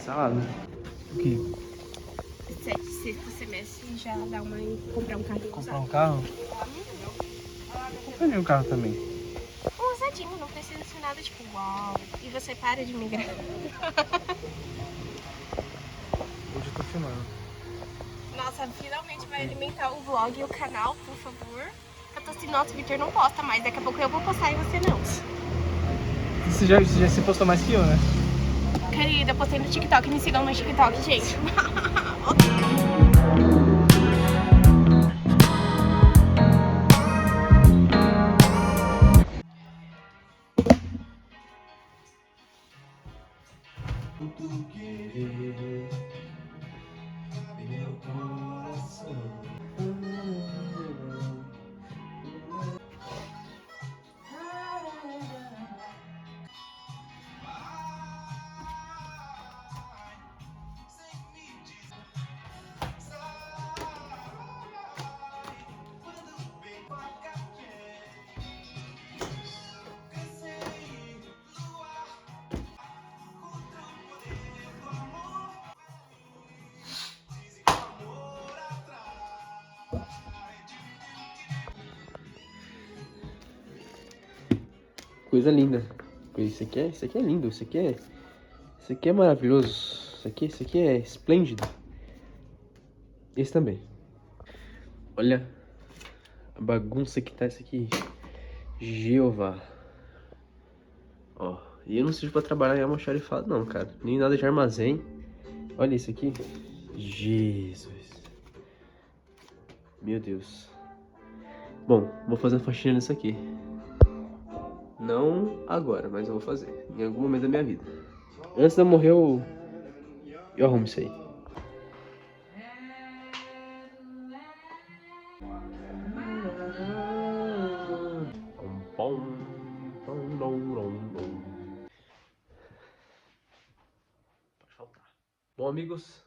salada. O quê? Sexto semestre já dá uma em comprar um carrinho Comprar usado. um carro? Comprei um carro também. Um usadinho, não precisa ser nada tipo uau. E você para de migrar. Hoje eu tô filmando. Nossa, finalmente vai alimentar o vlog e o canal, por favor. Eu tô assim, nossa, o Victor não posta mais. Daqui a pouco eu vou postar e você não. Você já se postou mais que eu, né? Querida, eu postei no TikTok. Me sigam no TikTok, gente. Coisa linda. Isso aqui é lindo. Isso aqui é maravilhoso. Isso aqui é esplêndido. Esse também. Olha a bagunça que tá isso aqui. Jeová. Ó, e eu não sirvo pra trabalhar em almoxarifado não, cara. Nem nada de armazém. Olha isso aqui. Jesus. Meu Deus. Bom, vou fazer uma faxina nisso aqui. Não agora, mas eu vou fazer. Em algum momento da minha vida. Antes de eu morrer, eu arrumo isso aí. Pode faltar. Bom, amigos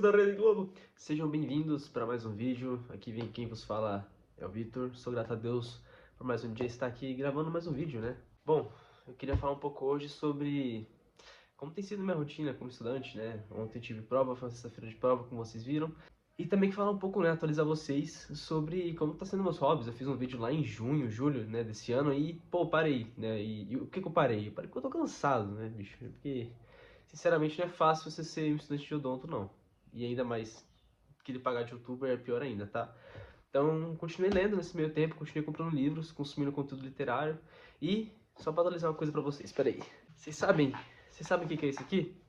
da Rede Globo, sejam bem-vindos para mais um vídeo. Aqui vem quem vos fala é o Vitor. Sou grato a Deus por mais um dia estar aqui gravando mais um vídeo, né? Bom, eu queria falar um pouco hoje sobre como tem sido minha rotina como estudante, né? Ontem tive prova, foi uma sexta-feira de prova, como vocês viram. E também falar um pouco, né, atualizar vocês sobre como tá sendo meus hobbies. Eu fiz um vídeo lá em junho, julho, né, desse ano e, pô, parei, né? E o que que eu parei? Eu parei porque eu tô cansado, né, bicho? Porque, sinceramente, não é fácil você ser um estudante de odonto, não. E ainda mais que ele pagar de youtuber é pior ainda, tá? Então, continuei lendo nesse meio tempo, continuei comprando livros, consumindo conteúdo literário. E, só pra atualizar uma coisa pra vocês, peraí. Vocês sabem o que que é isso aqui?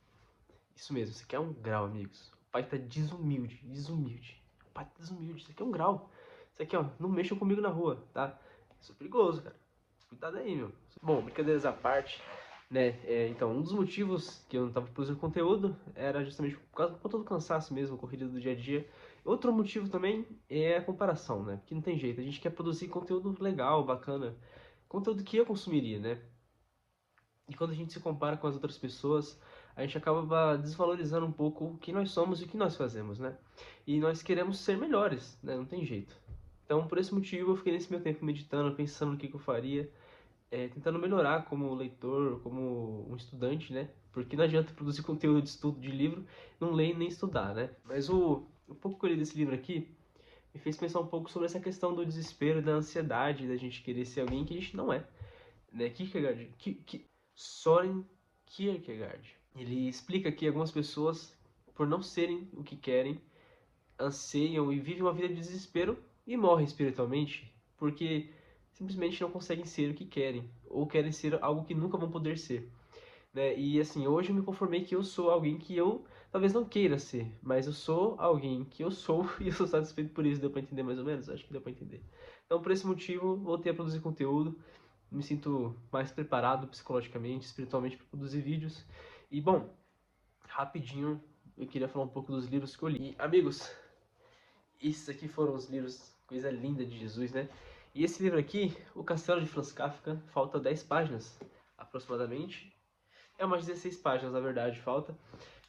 Isso mesmo, isso aqui é um grau, amigos. O pai tá desumilde, desumilde. O pai tá desumilde, isso aqui é um grau. Isso aqui, ó, não mexam comigo na rua, tá? Isso é perigoso, cara. Cuidado aí, meu. Bom, brincadeiras à parte, né? Então, um dos motivos que eu não tava produzindo conteúdo era justamente por causa do cansaço mesmo, corrida do dia a dia. Outro motivo também é a comparação, né? Porque não tem jeito, a gente quer produzir conteúdo legal, bacana. Conteúdo que eu consumiria, né? E quando a gente se compara com as outras pessoas, a gente acaba desvalorizando um pouco o que nós somos e o que nós fazemos, né? E nós queremos ser melhores, né? Não tem jeito. Então, por esse motivo, eu fiquei nesse meu tempo meditando, pensando no que eu faria, tentando melhorar como leitor, como um estudante, né? Porque não adianta produzir conteúdo de estudo de livro, não ler nem estudar, né? Mas o pouco que eu li desse livro aqui me fez pensar um pouco sobre essa questão do desespero, da ansiedade, da gente querer ser alguém que a gente não é, né? Soren Kierkegaard. Ele explica que algumas pessoas, por não serem o que querem, anseiam e vivem uma vida de desespero e morrem espiritualmente porque simplesmente não conseguem ser o que querem ou querem ser algo que nunca vão poder ser, né? E assim, hoje eu me conformei que eu sou alguém que eu talvez não queira ser, mas eu sou alguém que eu sou e eu sou satisfeito por isso. Deu pra entender mais ou menos? Acho que deu pra entender. Então, por esse motivo, voltei a produzir conteúdo. Me sinto mais preparado psicologicamente, espiritualmente para produzir vídeos. E bom, rapidinho, eu queria falar um pouco dos livros que eu li. E, amigos, esses aqui foram os livros, coisa linda de Jesus, né? E esse livro aqui, O Castelo de Franz Kafka, falta 10 páginas, aproximadamente. É umas 16 páginas, na verdade, falta.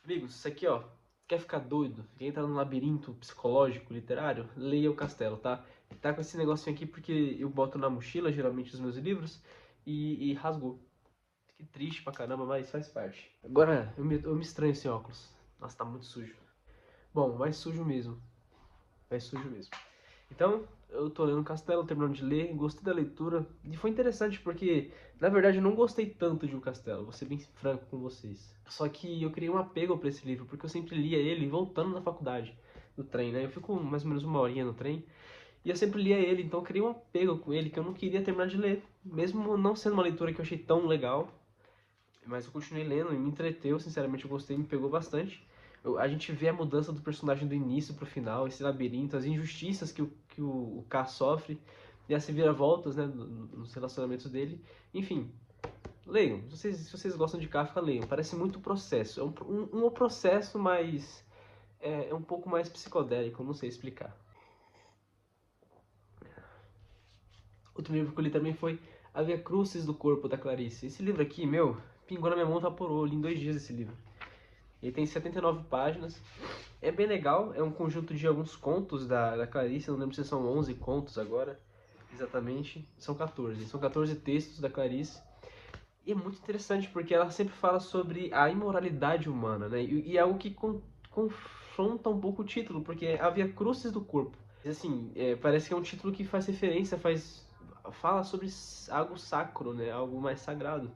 Amigos, isso aqui, ó, quer ficar doido? Quer entrar num labirinto psicológico, literário? Leia O Castelo, tá? Tá com esse negocinho aqui porque eu boto na mochila, geralmente, os meus livros, e rasgou. Que triste pra caramba, mas faz parte. Agora, eu me estranho sem óculos. Nossa, tá muito sujo. Bom, mais sujo mesmo. Mais sujo mesmo. Então, eu tô lendo Castelo, terminando de ler, gostei da leitura. E foi interessante porque, na verdade, eu não gostei tanto de O Castelo, vou ser bem franco com vocês. Só que eu criei um apego pra esse livro, porque eu sempre lia ele voltando da faculdade, no trem, né? Eu fico mais ou menos uma horinha no trem, e eu sempre lia ele, então eu criei um apego com ele que eu não queria terminar de ler. Mesmo não sendo uma leitura que eu achei tão legal, mas eu continuei lendo e me entreteu, sinceramente eu gostei, me pegou bastante. A gente vê a mudança do personagem do início pro final, esse labirinto, as injustiças que o K sofre e as reviravoltas, né, nos relacionamentos dele. Enfim, leiam. Se vocês gostam de Kafka, leiam. Parece muito processo. É um processo, mas é um pouco mais psicodélico, não sei explicar. Outro livro que eu li também foi A Via Crucis do Corpo, da Clarice. Esse livro aqui, meu, pingou na minha mão, vaporou. Eu li em 2 dias esse livro. Ele tem 79 páginas. É bem legal, é um conjunto de alguns contos da Clarice, não lembro se são 11 contos agora, exatamente. São 14. São 14 textos da Clarice. E é muito interessante porque ela sempre fala sobre a imoralidade humana, né? E é algo que confronta um pouco o título, porque é a Via Crucis do Corpo. Assim, parece que é um título que faz referência, fala sobre algo sacro, né? Algo mais sagrado.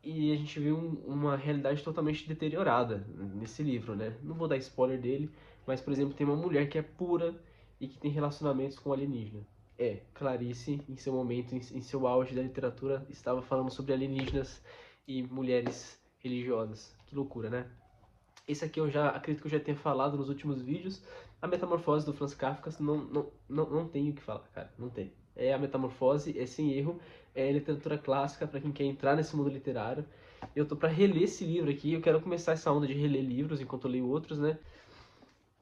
E a gente vê uma realidade totalmente deteriorada nesse livro, né? Não vou dar spoiler dele, mas, por exemplo, tem uma mulher que é pura e que tem relacionamentos com alienígena. Clarice, em seu momento, em seu auge da literatura, estava falando sobre alienígenas e mulheres religiosas. Que loucura, né? Esse aqui eu já acredito que eu já tenha falado nos últimos vídeos. A Metamorfose do Franz Kafka, não tenho o que falar, cara, não tem. É a Metamorfose, é sem erro, é literatura clássica para quem quer entrar nesse mundo literário. Eu tô para reler esse livro aqui, eu quero começar essa onda de reler livros enquanto eu leio outros, né?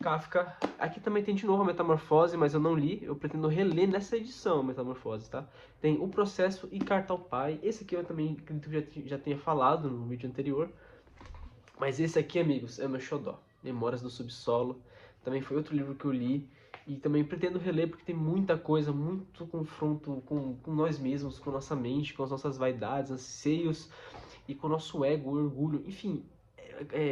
Kafka. Aqui também tem de novo a Metamorfose, mas eu não li. Eu pretendo reler nessa edição a Metamorfose, tá? Tem O Processo e Carta ao Pai. Esse aqui eu também acredito que já tenha falado no vídeo anterior. Mas esse aqui, amigos, é o meu xodó. Memórias do Subsolo. Também foi outro livro que eu li. E também pretendo reler porque tem muita coisa, muito confronto com nós mesmos, com nossa mente, com as nossas vaidades, anseios e com o nosso ego, o orgulho. Enfim,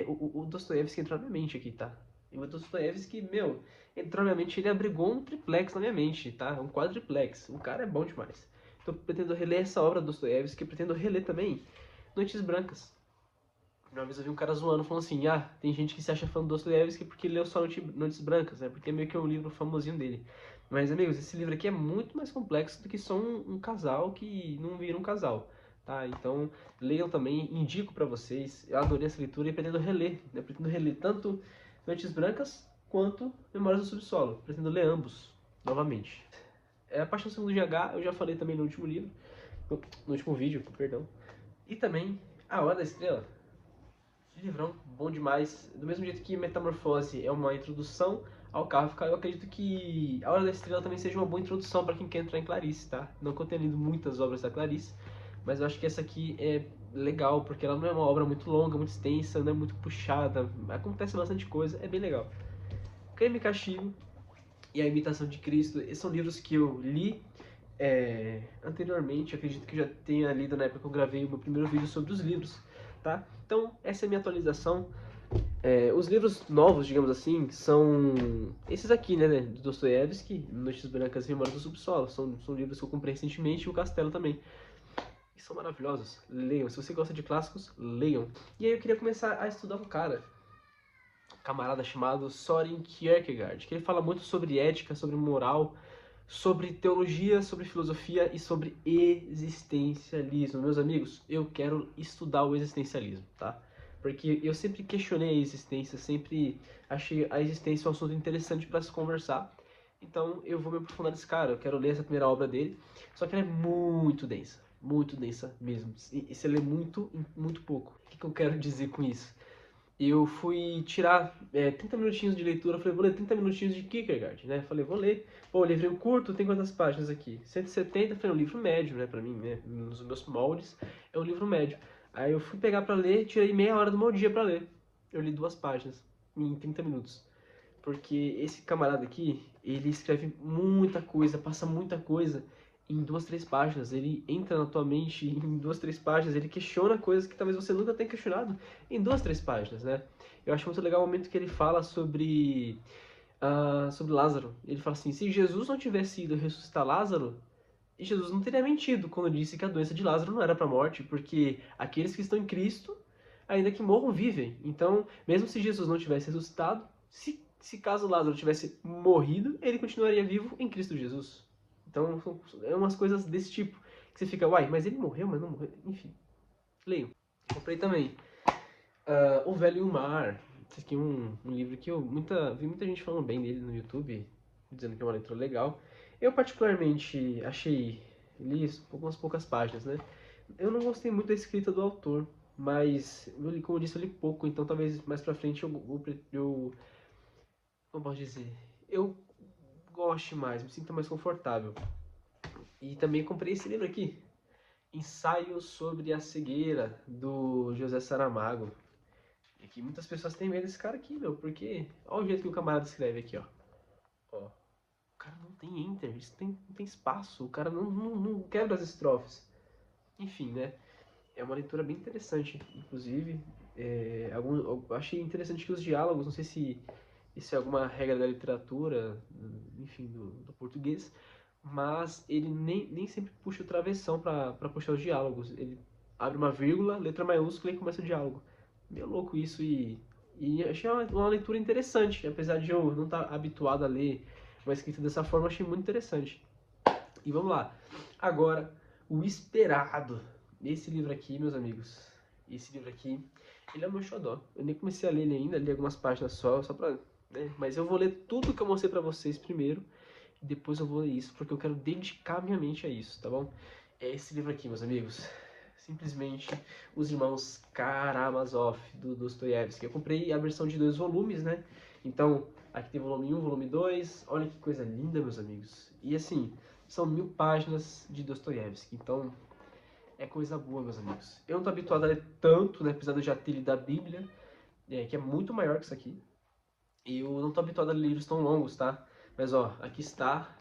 o Dostoiévski entrou na minha mente aqui, tá? E o Dostoiévski, meu, entrou na minha mente, ele abrigou um triplex na minha mente, tá? Um quadriplex. O cara é bom demais. Então pretendo reler essa obra do Dostoiévski, pretendo reler também Noites Brancas. Uma vez eu vi um cara zoando, falando assim, tem gente que se acha fã do Dostoiévski porque leu só Noites Brancas, né? Porque é meio que um livro famosinho dele. Mas, amigos, esse livro aqui é muito mais complexo do que só um casal que não vira um casal, tá? Então, leiam também, indico pra vocês. Eu adorei essa leitura e pretendo reler, né? Pretendo reler tanto Noites Brancas quanto Memórias do Subsolo. Pretendo ler ambos, novamente. A Paixão Segundo GH, eu já falei também no último livro, no último vídeo, perdão. E também A Hora da Estrela. Livrão, bom demais. Do mesmo jeito que Metamorfose é uma introdução ao Kafka, eu acredito que A Hora da Estrela também seja uma boa introdução para quem quer entrar em Clarice, tá? Não que eu tenha lido muitas obras da Clarice, mas eu acho que essa aqui é legal, porque ela não é uma obra muito longa, muito extensa, não é muito puxada, acontece bastante coisa, é bem legal. Crime e Castigo e A Imitação de Cristo, esses são livros que eu li anteriormente, acredito que eu já tenha lido na época que eu gravei o meu primeiro vídeo sobre os livros, tá? Então, essa é a minha atualização. Os livros novos, digamos assim, são esses aqui, né, do Dostoiévski, Noites Brancas e Memórias do Subsolo. São livros que eu comprei recentemente, e O Castelo também. E são maravilhosos, leiam. Se você gosta de clássicos, leiam. E aí eu queria começar a estudar um camarada chamado Soren Kierkegaard, que ele fala muito sobre ética, sobre moral, sobre teologia, sobre filosofia e sobre existencialismo. Meus amigos, eu quero estudar o existencialismo, tá? Porque eu sempre questionei a existência, sempre achei a existência um assunto interessante para se conversar. Então eu vou me aprofundar nesse cara, eu quero ler essa primeira obra dele, só que ela é muito densa mesmo. E você lê muito em muito pouco. O que eu quero dizer com isso? Eu fui tirar 30 minutinhos de leitura, falei, vou ler 30 minutinhos de Kierkegaard, né? Falei, vou ler. Pô, livrinho curto, tem quantas páginas aqui? 170, falei, um livro médio, né, pra mim, né? Nos meus moldes, é um livro médio. Aí eu fui pegar pra ler, tirei meia hora do meu dia pra ler. Eu li 2 páginas em 30 minutos. Porque esse camarada aqui, ele escreve muita coisa, passa muita coisa em 2, 3 páginas. Ele entra na tua mente em 2, 3 páginas. Ele questiona coisas que talvez você nunca tenha questionado em 2, 3 páginas, né? Eu acho muito legal o momento que ele fala sobre Lázaro. Ele fala assim, se Jesus não tivesse ido ressuscitar Lázaro, Jesus não teria mentido quando disse que a doença de Lázaro não era para a morte, porque aqueles que estão em Cristo, ainda que morram, vivem. Então, mesmo se Jesus não tivesse ressuscitado, se caso Lázaro tivesse morrido, ele continuaria vivo em Cristo Jesus. Então, é umas coisas desse tipo, que você fica, uai, mas ele morreu, mas não morreu. Enfim, leio. Comprei também O Velho e o Mar. Esse aqui é um livro que eu vi muita gente falando bem dele no YouTube, dizendo que é uma leitura legal. Eu particularmente li algumas poucas páginas, né? Eu não gostei muito da escrita do autor, mas, como eu disse, eu li pouco, então talvez mais pra frente como posso dizer, eu goste mais, me sinta mais confortável. E também comprei esse livro aqui, Ensaio sobre a Cegueira, do José Saramago. E que muitas pessoas têm medo desse cara aqui, meu, porque olha o jeito que o camarada escreve aqui, ó. Ó. O cara não tem enter, isso não tem espaço, o cara não quebra as estrofes. Enfim, né? É uma leitura bem interessante, inclusive. Eu achei interessante que os diálogos, não sei se isso é alguma regra da literatura, enfim, do português, mas ele nem sempre puxa o travessão para puxar os diálogos. Ele abre uma vírgula, letra maiúscula e começa o diálogo. Meio louco isso e achei uma leitura interessante, apesar de eu não estar habituado a ler uma escrita dessa forma, achei muito interessante. E vamos lá. Agora, o esperado. Esse livro aqui, meus amigos, esse livro aqui, ele é o meu xodó. Eu nem comecei a ler ele ainda, li algumas páginas só pra... né? Mas eu vou ler tudo que eu mostrei pra vocês primeiro, e depois eu vou ler isso, porque eu quero dedicar minha mente a isso, tá bom? É esse livro aqui, meus amigos. Simplesmente Os Irmãos Karamazov, do Dostoiévski. Eu comprei a versão de 2 volumes, né? Então, aqui tem volume 1, volume 2. Olha que coisa linda, meus amigos. E assim, são 1000 páginas de Dostoiévski. Então, é coisa boa, meus amigos. Eu não tô habituado a ler tanto, né? Apesar de eu já ter lido a Bíblia, que é muito maior que isso aqui. E eu não tô habituado a ler livros tão longos, tá? Mas, ó, aqui está.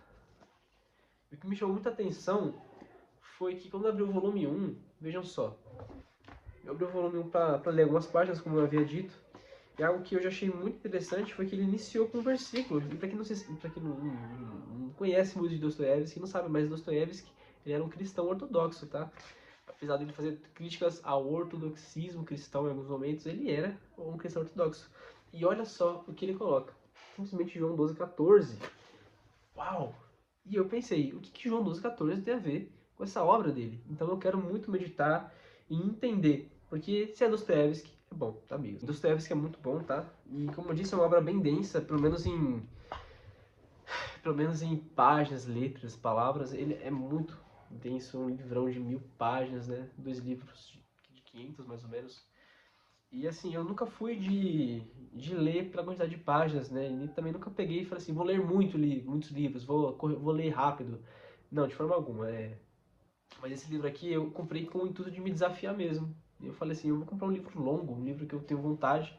O que me chamou muita atenção foi que quando eu abri o volume 1, vejam só. Eu abri o volume 1 para ler algumas páginas, como eu havia dito. E algo que eu já achei muito interessante foi que ele iniciou com um versículo. E para quem, não conhece muito de Dostoiévski, não sabe, mas Dostoiévski ele era um cristão ortodoxo, tá? Apesar de ele fazer críticas ao ortodoxismo cristão em alguns momentos, ele era um cristão ortodoxo. E olha só o que ele coloca. Simplesmente João 12,14. Uau! E eu pensei, o que João 12,14 tem a ver com essa obra dele? Então eu quero muito meditar e entender. Porque se é Dostoiévski, é bom, tá, amigos? Dostoiévski é muito bom, tá? E como eu disse, é uma obra bem densa, pelo menos em páginas, letras, palavras. Ele é muito denso, um livrão de 1000 páginas, né? 2 livros de 500, mais ou menos. E assim, eu nunca fui de ler pela quantidade de páginas, né? E também nunca peguei e falei assim, vou ler muitos livros, vou ler rápido. Não, de forma alguma. Mas esse livro aqui eu comprei com o intuito de me desafiar mesmo. E eu falei assim, eu vou comprar um livro longo, um livro que eu tenho vontade.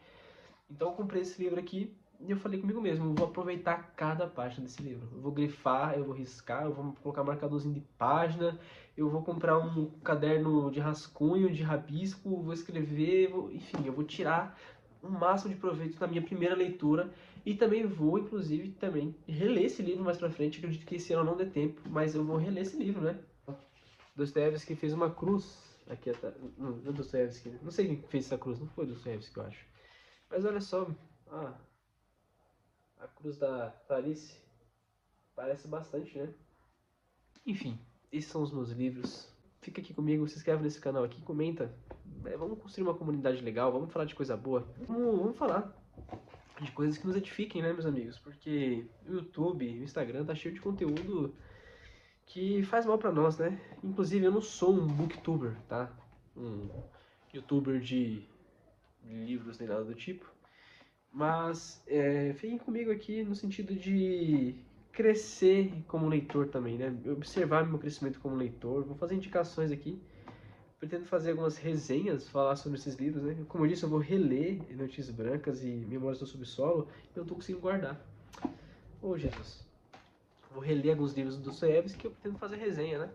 Então eu comprei esse livro aqui e eu falei comigo mesmo, eu vou aproveitar cada página desse livro. Eu vou grifar, eu vou riscar, eu vou colocar marcadorzinho de página, eu vou comprar um caderno de rascunho, de rabisco, vou escrever, enfim, eu vou tirar o máximo de proveito na minha primeira leitura e também vou, inclusive, também reler esse livro mais pra frente. Acredito que esse ano não dê tempo, mas eu vou reler esse livro, né? Dostoiévski fez uma cruz aqui atrás. Não é Dostoiévski, não sei quem fez essa cruz, não foi Dostoiévski, eu acho. Mas olha só, a cruz da Clarice parece bastante, né? Enfim, esses são os meus livros. Fica aqui comigo, se inscreve nesse canal aqui, comenta. Vamos construir uma comunidade legal, vamos falar de coisa boa. Vamos falar de coisas que nos edifiquem, né, meus amigos? Porque o YouTube, o Instagram tá cheio de conteúdo que faz mal pra nós, né? Inclusive, eu não sou um booktuber, tá? Um youtuber de livros nem nada do tipo. Mas fiquem comigo aqui no sentido de crescer como leitor também, né? Observar meu crescimento como leitor. Vou fazer indicações aqui. Pretendo fazer algumas resenhas, falar sobre esses livros, né? Como eu disse, eu vou reler Notícias Brancas e Memórias do Subsolo e eu não tô conseguindo guardar. Ô, Jesus. vou reler alguns livros do Dostoiévski que eu pretendo fazer resenha, né?